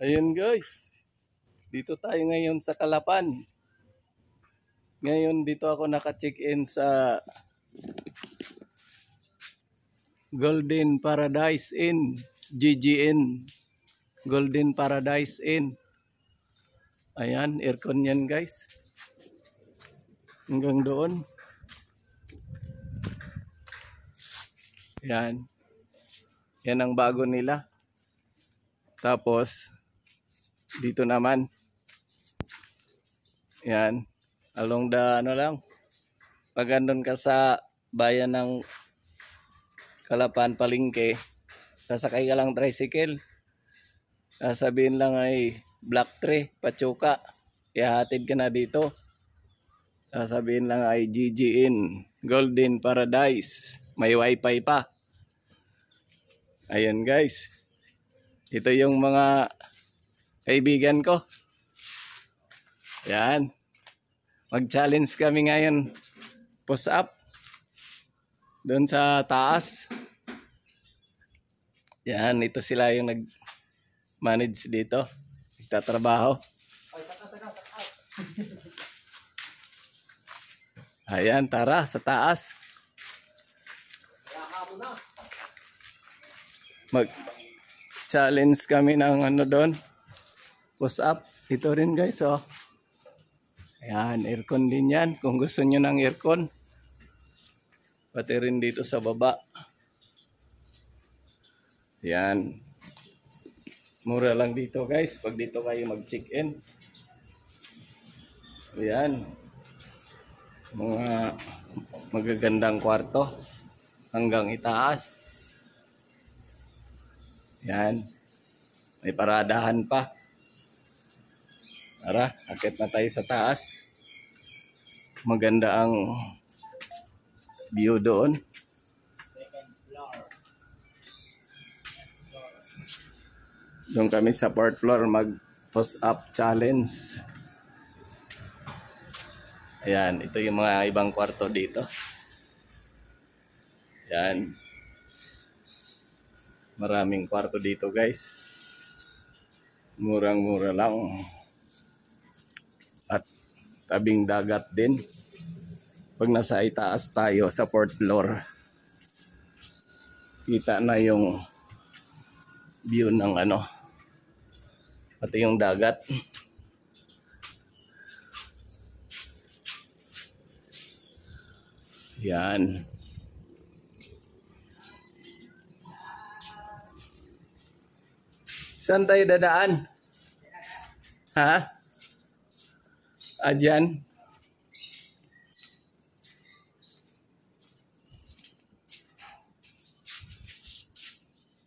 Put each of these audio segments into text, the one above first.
Ayun guys, dito tayo ngayon sa Kalapan. Ngayon dito ako naka-check-in sa Golden Paradise Inn, GGN. Golden Paradise Inn. Ayan, aircon yan guys. Hanggang doon. Yan. Yan ang bago nila. Tapos, dito naman. Yan. Along the lang. Pag andun ka sa bayan ng Kalapan, Palengke, sasakay ka lang tricycle. Sasabihin lang ay Black Tree, Pachuca. Ihahatid ka na dito. Sasabihin lang ay GGN, Golden Paradise. May wifi pa. Ayun guys. Ito yung mga kaibigan ko. Yan. Mag-challenge kami ngayon. Push up. Doon sa taas. Yan. Ito sila yung nag-manage dito. Nagtatrabaho. Ayan. Tara sa taas. Mag-challenge kami ng ano doon. Push up. Ito rin guys oh. Ayan, aircon din yan. Kung gusto nyo ng aircon. Pati rin dito sa baba. Ayan. Mura lang dito guys. Pag dito kayo mag-check-in. Ayan. Mga magagandang kwarto. Hanggang itaas. Ayan. May paradahan pa. Tara, akit na tayo sa taas. Maganda ang view doon. Doon kami sa 4th floor mag-push up challenge. Ayan, ito yung mga ibang kwarto dito. Ayan. Maraming kwarto dito guys. Murang-mura lang. At tabing dagat din. Pag nasa itaas tayo sa 4th floor, kita na yung view ng ano, pati yung dagat. Yan. Saan tayo dadaan? Ha? Adyan.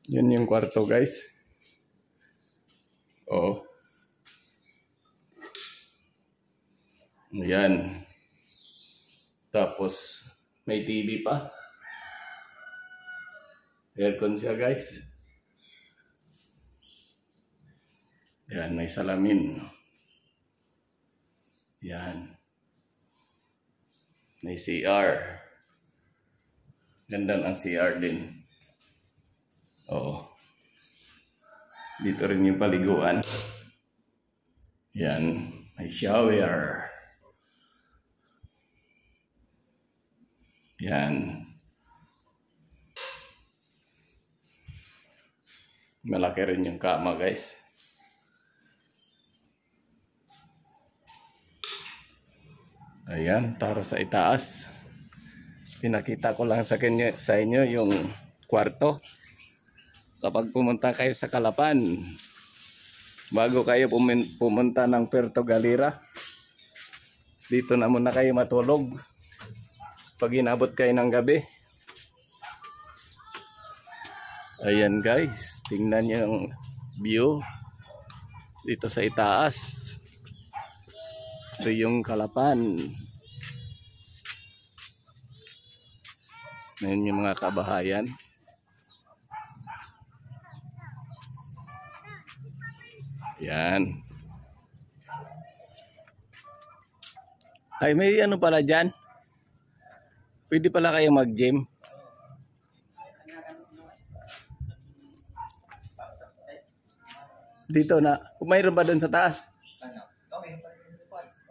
Yun yung kwarto guys. Oo. Ayan. Tapos may TV pa. Aircon siya guys. Ayan, may salamin. Yan. May CR. Ganda ng CR din. Oo. Dito rin yung paliguan. Yan. May shower. Yan. Malaki rin yung kama guys. Ayan, tara sa itaas. Pinakita ko lang sa inyo yung kwarto. Kapag pumunta kayo sa Kalapan, bago kayo pumunta ng Puerto Galera, dito na muna kayo matulog. Pag inabot kayo ng gabi. Ayan guys, tingnan nyo yung view dito sa itaas. Ito yung Kalapan. Ngayon yung mga kabahayan. Yan. Ay, may ano pala dyan. Pwede pala kayo mag-gym. Dito na. Kung mayroon ba doon sa taas?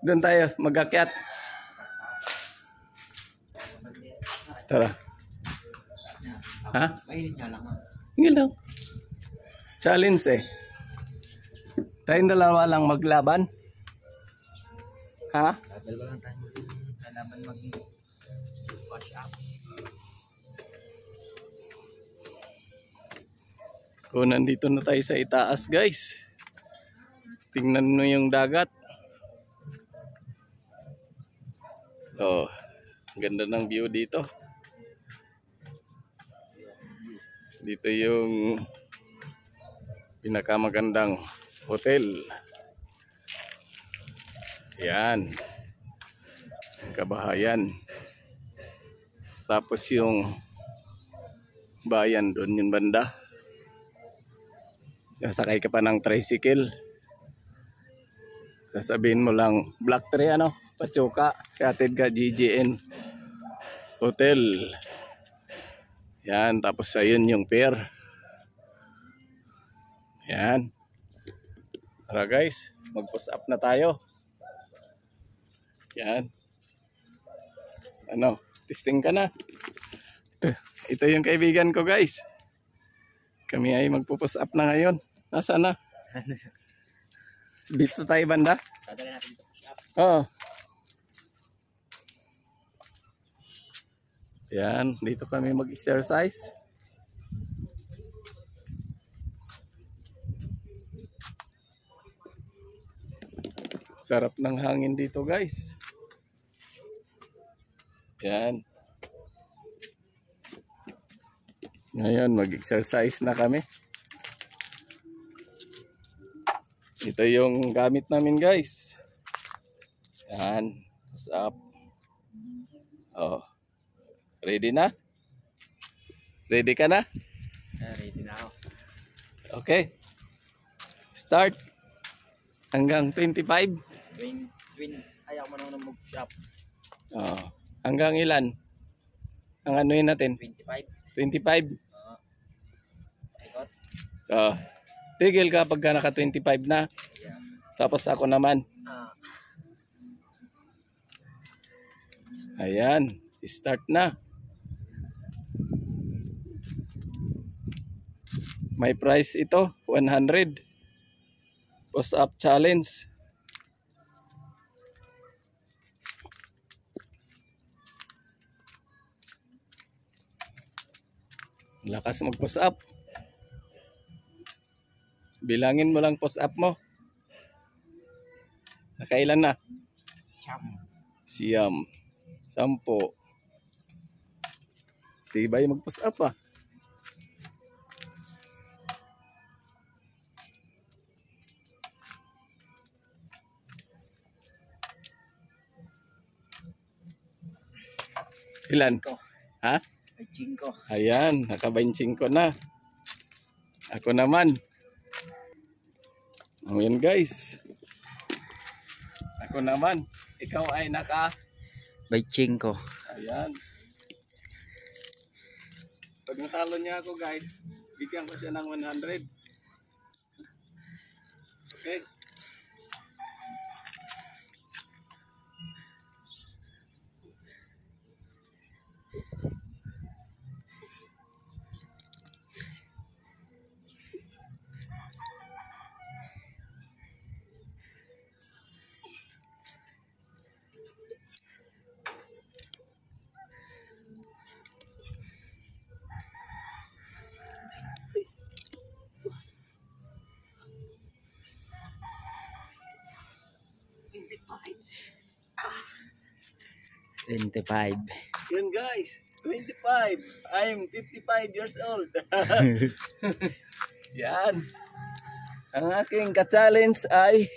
Doon tayo mag-akyat. Tara. Ha? Hindi lang. Challenge eh. Tayong dalawa lang maglaban. Ha? Dalawa lang tayo lalaban mag-wash up. Kung nandito na tayo sa itaas guys. Tingnan mo yung dagat. Oh, ganda ng view dito. Dito yung pinakamagandang hotel. Yan. Kabahayan. Tapos yung bayan doon yung banda. Sasakay ka pa ng tricycle. Sasabihin mo lang Black Tree ano, Pachuca, Katid ka GGN Hotel. Yan, tapos ayun yung pier. Yan. Tara guys, mag-post up na tayo. Yan. Ano, testing ka na. Ito yung kaibigan ko guys. Kami ay magpo-post up na ngayon. Nasaan na? Dito tayo banda? Dadali natin ito push up. Oo. Yan, dito kami mag-exercise. Sarap ng hangin dito guys. Yan. Ngayon mag-exercise na kami. Ito yung gamit namin guys. Yan. What's up? Oh. Ready na? Ready ka na? Ready na ako. Okay. Start. Hanggang 25. Ayaw mo naman mag-push up. Oh. Hanggang ilan? Ang ano yun natin? 25. 25. Ikot. Oh. Tigil ka pagka naka 25 na. Yeah. Tapos ako naman. Ayan. Start na. May price ito. 100. Push up challenge. Lakas mag-push up. Bilangin mo lang push up mo. Nakailan na? Siyam. 10. Tibay mag-push up ah. Ilan? Ha? 5. Ayan, naka-25 na. Ako naman. Ayan guys. Ako naman. Ikaw ay naka 5. Ayan. Pag natalo niya ako guys, bigyan ko siya ng 100. Okay. Ah. 25. Yun guys, 25. I'm 55 years old. Yan. Ang aking ka-challenge ay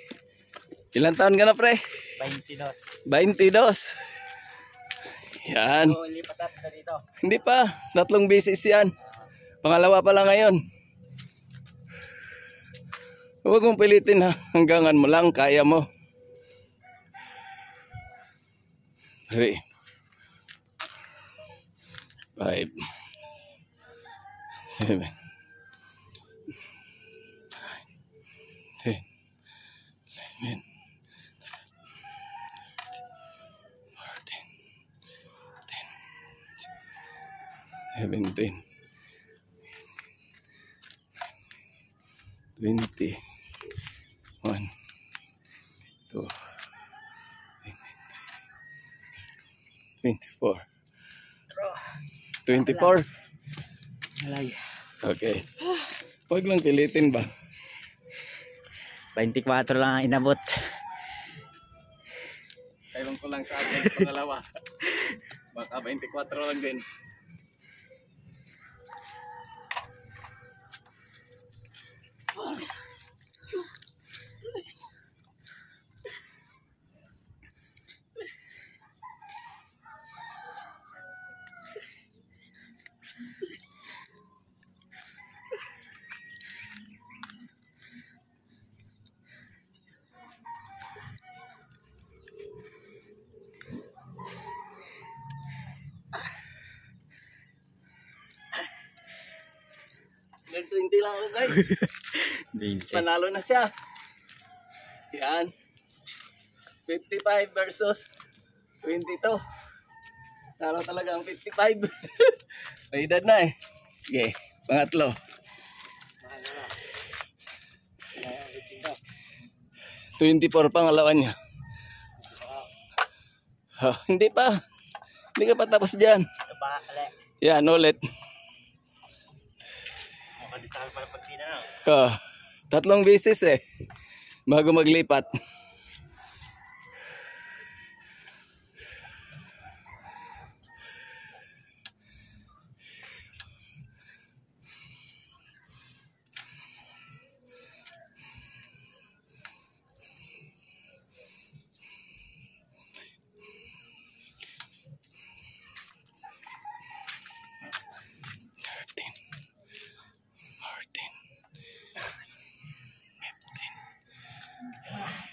ilang taon ka na pre? 22. 22. Yan. So, lipat natin na dito. Hindi pa, 3 beses yan. Pangalawa pa lang ngayon. Huwag mong pilitin ha. Hanggangan mo lang, kaya mo. 3 5 7 Amen. 14, 17, 20, 1, 2, 24. 24. Alay. Okay. Huwag lang pilitin ba? 24 lang ang inabot. Kailan ko lang sa akin pangalawa. Baka 24 lang din. Nag-20 lang ako guys. 20. Panalo na siya. Yan. 55 versus 22. Talo talaga ang 55. May edad na eh. Okay. Pangatlo. 24 pangalawa niya. Hindi pa. Hindi ka pa tapos dyan. Yan, ulit. Tatlong beses eh. Bago maglipat.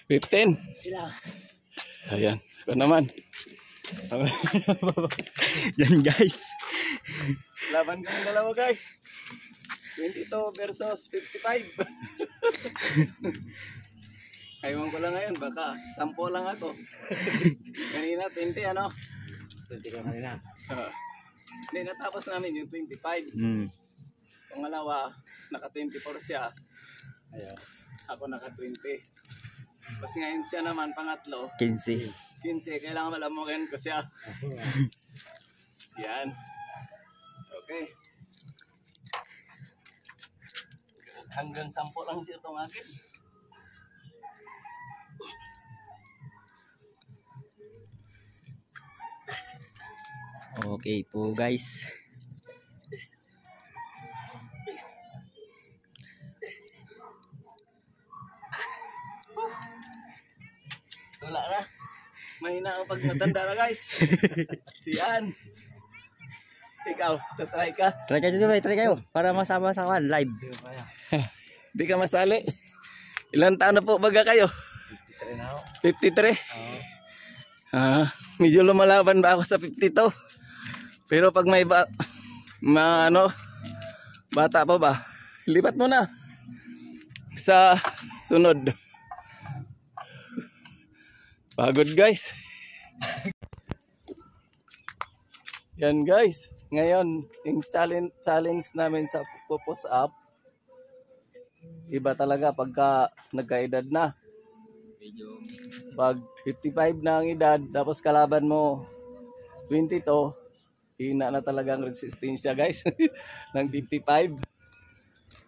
$15. Sila. Ayan. Ito naman. Yan guys. Laban kami dalawa guys. 22 versus 55. Kaiwan ko lang ngayon. Baka 10 lang ako. Kanina 20 ano? 20 ka kanina. Hindi natapos namin yung 25. Pangalawa, naka 24 siya. Ayaw. Ako naka 20. Tapos ngayon siya naman pangatlo. 15. 15. Kailangan malamukin ko siya. Yan. Okay. Hanggang 10 lang siya itong akin. Okay po guys. Wala na. Mahina ang pag matanda na guys. Yan. Ikaw, tatry ka. Try kayo dyan, try kayo. Para masama-sama live. Di ka masali. Ilan taon na po baga kayo? 53 na ako. 53? Oo. Medyo lumalaban ba ako sa 52? Pero pag may bata pa ba? Lipat mo na sa sunod. Pagod guys. Yan guys. Ngayon, yung challenge namin sa push up, iba talaga pagka nagkaedad na. Pag 55 na ang edad, tapos kalaban mo 22, hina na talaga ang resistensya guys ng 55.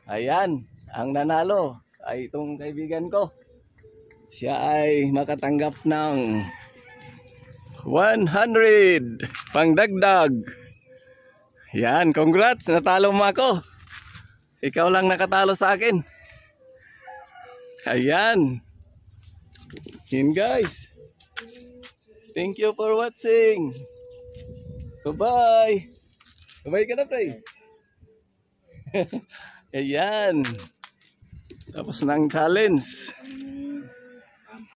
Ayan, ang nanalo ay itong kaibigan ko. Siya ay makatanggap ng 100 pangdagdag. Yan, congrats, natalo mo ako. Ikaw lang nakatalo sa akin. Ayan. Yun guys. Thank you for watching. Bye-bye. Bye-bye ka na, pre. Ayan. Tapos na ang challenge.